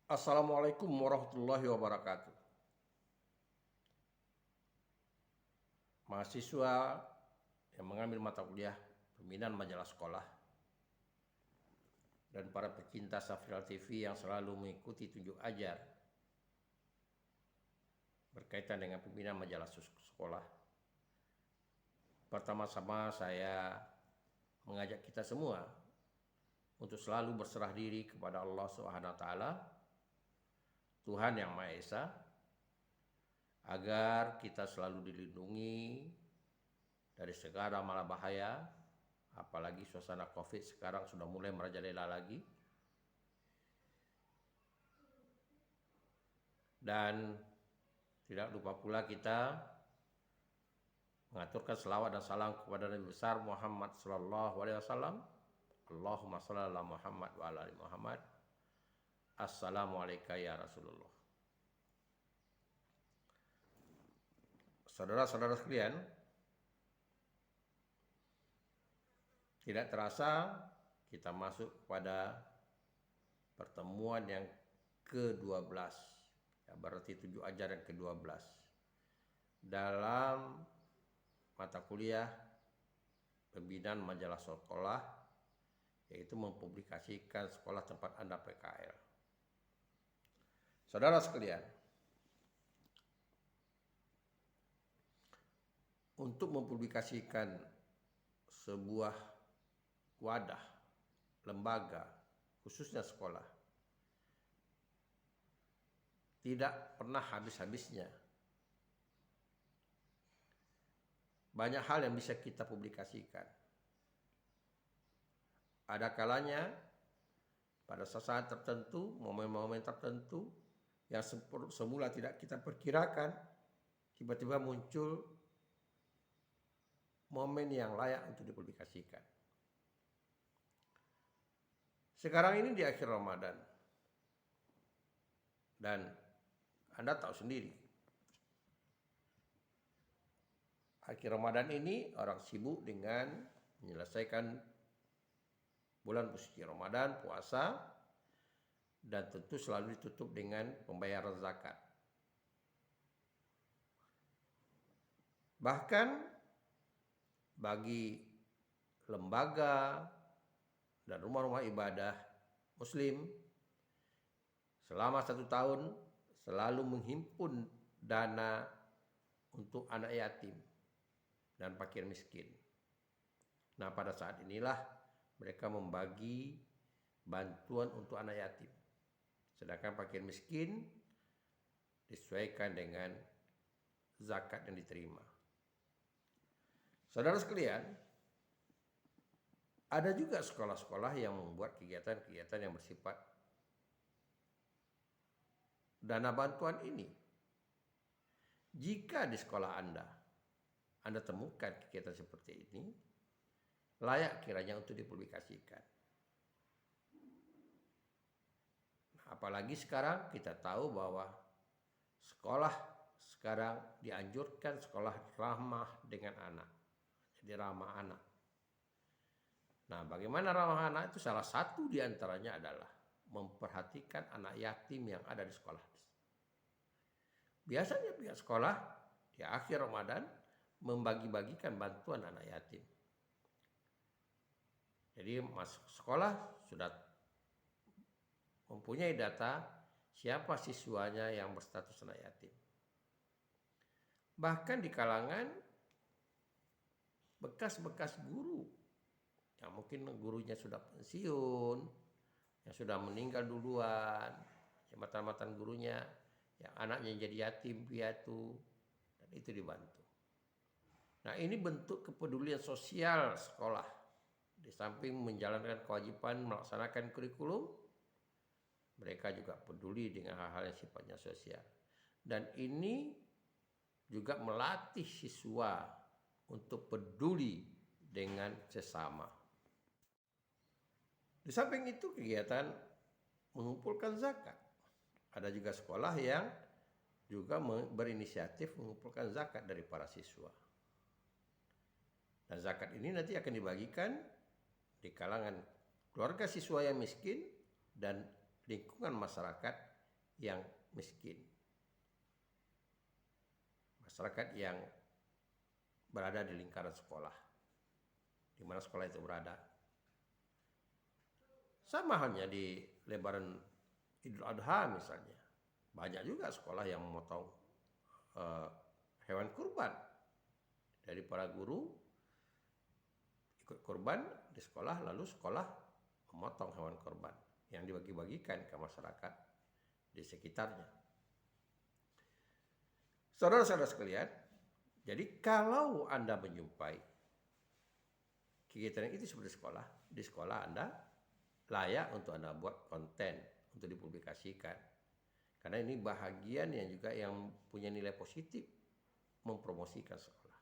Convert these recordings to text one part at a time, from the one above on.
Assalamualaikum warahmatullahi wabarakatuh. Mahasiswa yang mengambil mata kuliah pembinaan majalah sekolah dan para pecinta Safrial TV yang selalu mengikuti tunjuk ajar berkaitan dengan pembinaan majalah sekolah. Pertama-tama saya mengajak kita semua untuk selalu berserah diri kepada Allah Subhanahu wa taala, Tuhan yang Maha Esa, agar kita selalu dilindungi dari segala malapetaka, apalagi suasana Covid sekarang sudah mulai merajalela lagi. Dan tidak lupa pula kita mengaturkan selawat dan salam kepada Nabi besar Muhammad sallallahu alaihi wasallam. Allahumma shalli ala Muhammad wa ala ali Muhammad. Assalamualaikum ya Rasulullah. Saudara-saudara sekalian, tidak terasa kita masuk pada pertemuan yang ke-12, ya, berarti tunjuk ajar yang ke-12 dalam mata kuliah pembinaan majalah sekolah, yaitu mempublikasikan sekolah tempat Anda PKL. Saudara sekalian, untuk mempublikasikan sebuah wadah, lembaga, khususnya sekolah, tidak pernah habis-habisnya. Banyak hal yang bisa kita publikasikan. Ada kalanya pada saat tertentu, momen-momen tertentu yang semula tidak kita perkirakan, tiba-tiba muncul momen yang layak untuk dipublikasikan. Sekarang ini di akhir Ramadan, dan Anda tahu sendiri, akhir Ramadan ini orang sibuk dengan menyelesaikan bulan suci Ramadan, puasa, dan tentu selalu ditutup dengan pembayaran zakat. Bahkan bagi lembaga dan rumah-rumah ibadah Muslim, selama 1 tahun selalu menghimpun dana untuk anak yatim dan fakir miskin. Nah, pada saat inilah mereka membagi bantuan untuk anak yatim, sedangkan fakir miskin disesuaikan dengan zakat yang diterima. Saudara sekalian, ada juga sekolah-sekolah yang membuat kegiatan-kegiatan yang bersifat dana bantuan ini. Jika di sekolah Anda temukan kegiatan seperti ini, layak kiranya untuk dipublikasikan. Apalagi sekarang kita tahu bahwa sekolah sekarang dianjurkan sekolah ramah dengan anak. Jadi ramah anak. Nah, bagaimana ramah anak itu salah satu diantaranya adalah memperhatikan anak yatim yang ada di sekolah. Biasanya pihak sekolah di akhir Ramadan membagi-bagikan bantuan anak yatim. Jadi masuk sekolah sudah mempunyai data siapa siswanya yang berstatus anak yatim. Bahkan di kalangan bekas-bekas guru yang mungkin gurunya sudah pensiun, yang sudah meninggal duluan, yang mantan-mantan gurunya, yang anaknya jadi yatim piatu, dan itu dibantu. Nah, ini bentuk kepedulian sosial sekolah. Di samping menjalankan kewajiban melaksanakan kurikulum, mereka juga peduli dengan hal-hal yang sifatnya sosial. Dan ini juga melatih siswa untuk peduli dengan sesama. Di samping itu kegiatan mengumpulkan zakat. Ada juga sekolah yang juga berinisiatif mengumpulkan zakat dari para siswa. Dan zakat ini nanti akan dibagikan di kalangan keluarga siswa yang miskin dan lingkungan masyarakat yang miskin, masyarakat yang berada di lingkaran sekolah, di mana sekolah itu berada. Sama halnya di Lebaran Idul Adha misalnya, banyak juga sekolah yang memotong hewan kurban. Dari para guru ikut kurban di sekolah, lalu sekolah memotong hewan kurban yang dibagi-bagikan ke masyarakat di sekitarnya. Saudara-saudara sekalian, jadi kalau Anda menjumpai kegiatan itu seperti sekolah, di sekolah Anda layak untuk Anda buat konten untuk dipublikasikan. Karena ini bahagian yang juga yang punya nilai positif mempromosikan sekolah.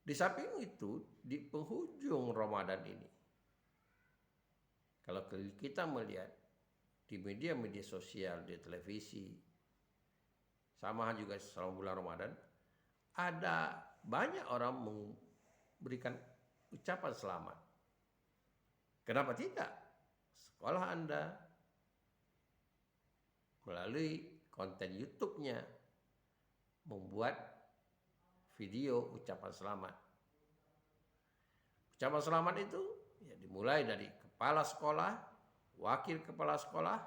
Di samping itu, di penghujung Ramadan ini, kalau kita melihat di media-media sosial, di televisi, sama juga selama bulan Ramadan, ada banyak orang memberikan ucapan selamat. Kenapa tidak? Sekolah Anda melalui konten YouTube-nya membuat video ucapan selamat. Ucapan selamat itu ya dimulai dari kepala sekolah, wakil kepala sekolah,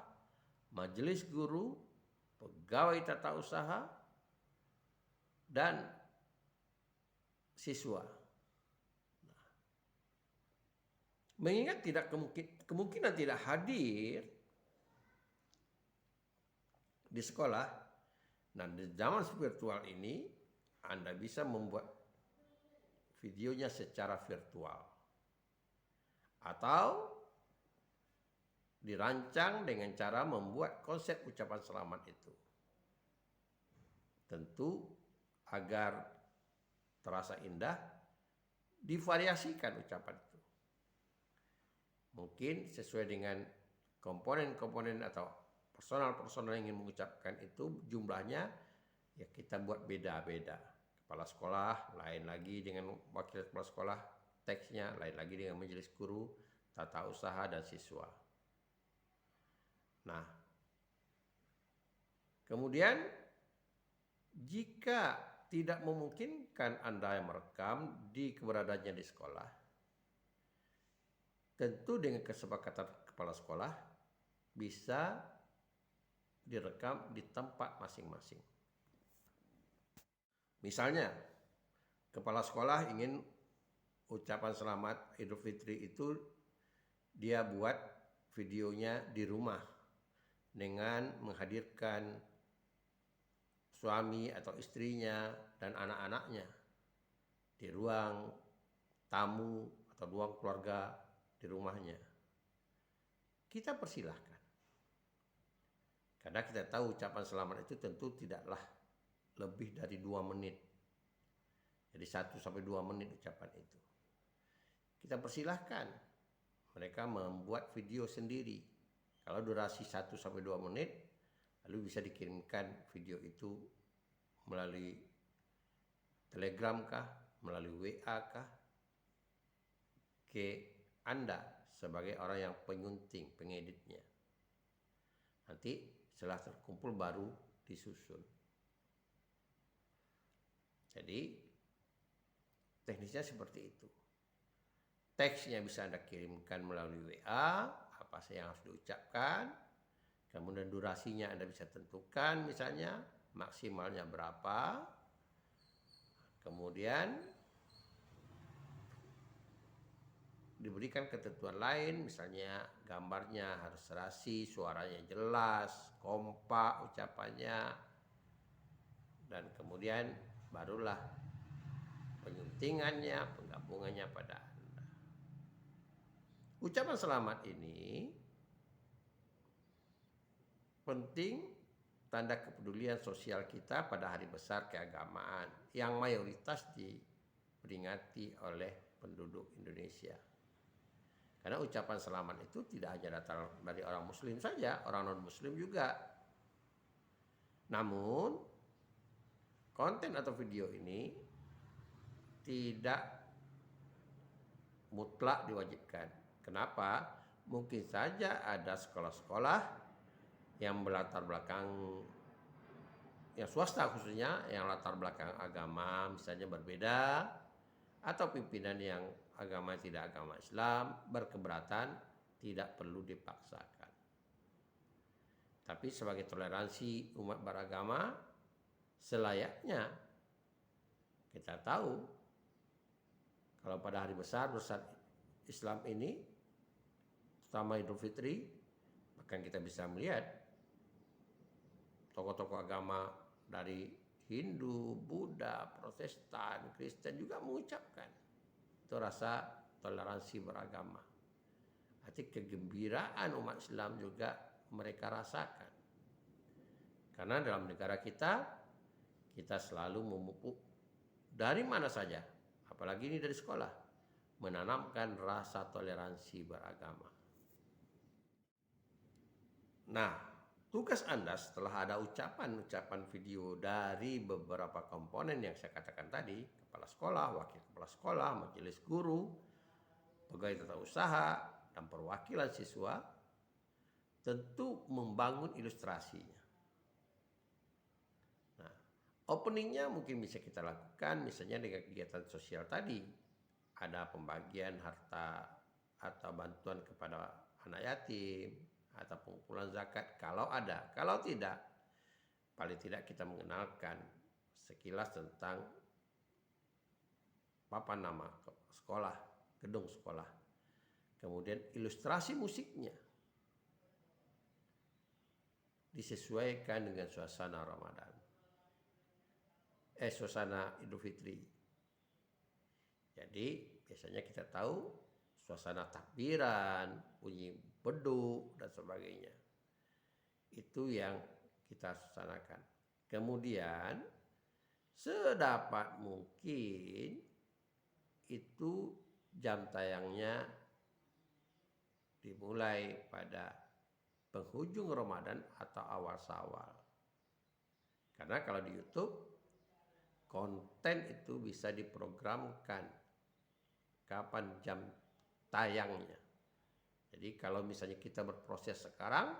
majelis guru, pegawai tata usaha, dan siswa. Mengingat kemungkinan tidak hadir di sekolah, nah di zaman virtual ini Anda bisa membuat videonya secara virtual atau dirancang dengan cara membuat konsep ucapan selamat itu. Tentu agar terasa indah, divariasikan ucapan itu. Mungkin sesuai dengan komponen-komponen atau personal-personal yang ingin mengucapkan itu jumlahnya ya kita buat beda-beda. Kepala sekolah lain lagi dengan wakil kepala sekolah, teksnya lain lagi dengan majelis guru, tata usaha, dan siswa. Nah, kemudian jika tidak memungkinkan Anda yang merekam di keberadaannya di sekolah, tentu dengan kesepakatan kepala sekolah bisa direkam di tempat masing-masing. Misalnya, kepala sekolah ingin ucapan selamat Idul Fitri itu dia buat videonya di rumah dengan menghadirkan suami atau istrinya dan anak-anaknya di ruang tamu atau ruang keluarga di rumahnya. Kita persilahkan. Karena kita tahu ucapan selamat itu tentu tidaklah lebih dari 2 menit. Jadi 1-2 menit ucapan itu. Kita persilahkan mereka membuat video sendiri. Kalau durasi 1-2 menit, lalu bisa dikirimkan video itu melalui Telegram kah, melalui WA kah, ke Anda sebagai orang yang penyunting, pengeditnya. Nanti setelah terkumpul baru disusun. Jadi teknisnya seperti itu. Teksnya bisa Anda kirimkan melalui WA, apa saja yang harus diucapkan. Kemudian durasinya Anda bisa tentukan, misalnya maksimalnya berapa. Kemudian diberikan ketentuan lain, misalnya gambarnya harus serasi, suaranya jelas, kompak ucapannya, dan kemudian barulah penyuntingannya, penggabungannya pada Anda. Ucapan selamat ini penting tanda kepedulian sosial kita pada hari besar keagamaan yang mayoritas diperingati oleh penduduk Indonesia. Karena ucapan selamat itu tidak hanya datang dari orang muslim saja, orang non-muslim juga. Namun, konten atau video ini tidak mutlak diwajibkan. Kenapa? mungkin saja ada sekolah-sekolah yang berlatar belakang yang swasta khususnya, yang latar belakang agama misalnya berbeda, atau pimpinan yang agama tidak agama Islam berkeberatan, tidak perlu dipaksakan. Tapi sebagai toleransi umat beragama, selayaknya kita tahu kalau pada hari besar Islam ini, terutama Idul Fitri, bahkan kita bisa melihat tokoh-tokoh agama dari Hindu, Buddha, Protestan, Kristen juga mengucapkan itu rasa toleransi beragama. Arti kegembiraan umat Islam juga mereka rasakan. Karena dalam negara kita selalu memupuk dari mana saja, apalagi ini dari sekolah, menanamkan rasa toleransi beragama. Nah, tugas Anda setelah ada ucapan-ucapan video dari beberapa komponen yang saya katakan tadi, kepala sekolah, wakil kepala sekolah, majelis guru, pegawai tata usaha, dan perwakilan siswa, tentu membangun ilustrasinya. Nah, openingnya mungkin bisa kita lakukan misalnya dengan kegiatan sosial tadi. Ada pembagian harta atau bantuan kepada anak yatim, atau pengumpulan zakat kalau ada. Kalau tidak, paling tidak kita mengenalkan sekilas tentang papan nama sekolah, gedung sekolah. Kemudian ilustrasi musiknya disesuaikan dengan suasana Ramadan. Suasana Idul Fitri. Jadi biasanya kita tahu suasana takbiran, bunyi beduk dan sebagainya. Itu yang kita suksanakan. Kemudian sedapat mungkin itu jam tayangnya dimulai pada penghujung Ramadan atau awal Syawal. Karena kalau di YouTube konten itu bisa diprogramkan kapan jam tayangnya. Jadi kalau misalnya kita berproses sekarang,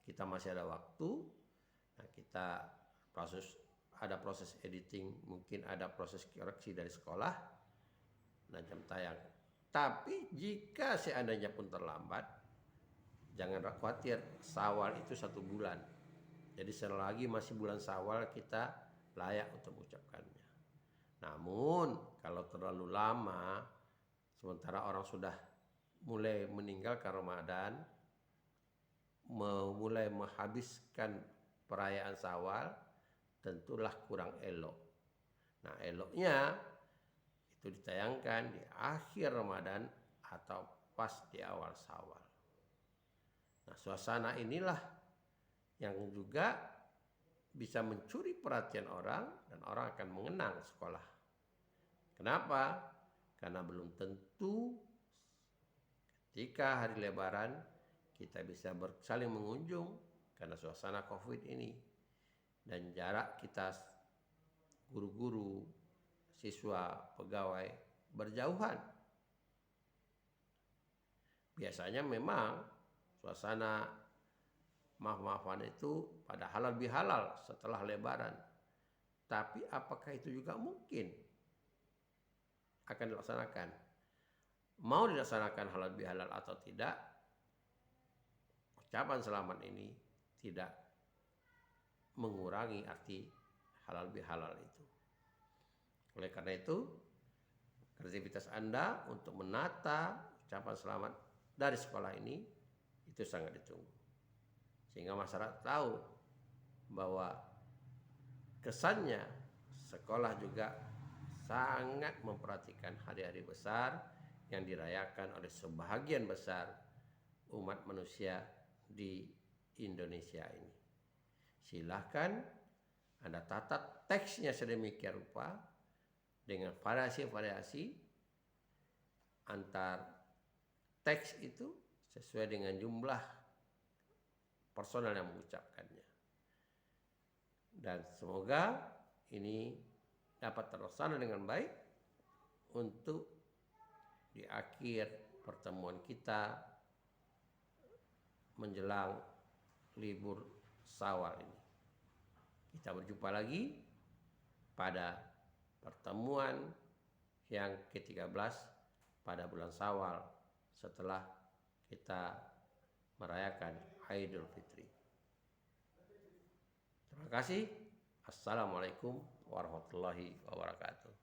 kita masih ada waktu, nah kita ada proses editing, mungkin ada proses koreksi dari sekolah, nah jam tayang. Tapi jika seandainya pun terlambat, jangan khawatir, Syawal itu 1 bulan. Jadi selagi masih bulan Syawal kita layak untuk mengucapkannya. Namun kalau terlalu lama, sementara orang sudah mulai meninggalkan Ramadan, mulai menghabiskan perayaan Syawal, tentulah kurang elok. Nah, eloknya itu ditayangkan di akhir Ramadan atau pas di awal Syawal. Nah, suasana inilah yang juga bisa mencuri perhatian orang dan orang akan mengenang sekolah. Kenapa? Karena belum tentu ketika hari Lebaran kita bisa saling mengunjung karena suasana COVID ini dan jarak kita guru-guru, siswa, pegawai berjauhan. Biasanya memang suasana maaf-maafan itu pada halal bihalal setelah Lebaran. Tapi apakah itu juga mungkin akan dilaksanakan? Mau dilaksanakan halal bihalal atau tidak, ucapan selamat ini tidak mengurangi arti halal bihalal itu. Oleh karena itu, kreativitas Anda untuk menata ucapan selamat dari sekolah ini itu sangat ditunggu. Sehingga masyarakat tahu bahwa kesannya sekolah juga sangat memperhatikan hari-hari besar yang dirayakan oleh sebahagian besar umat manusia di Indonesia ini. Silahkan Anda tata teksnya sedemikian rupa dengan variasi-variasi antar teks itu sesuai dengan jumlah personal yang mengucapkannya. Dan semoga ini dapat terlaksana dengan baik untuk di akhir pertemuan kita menjelang libur Syawal ini. Kita berjumpa lagi pada pertemuan yang ke-13 pada bulan Syawal setelah kita merayakan Idul Fitri. Terima kasih. Assalamualaikum warahmatullahi wabarakatuh.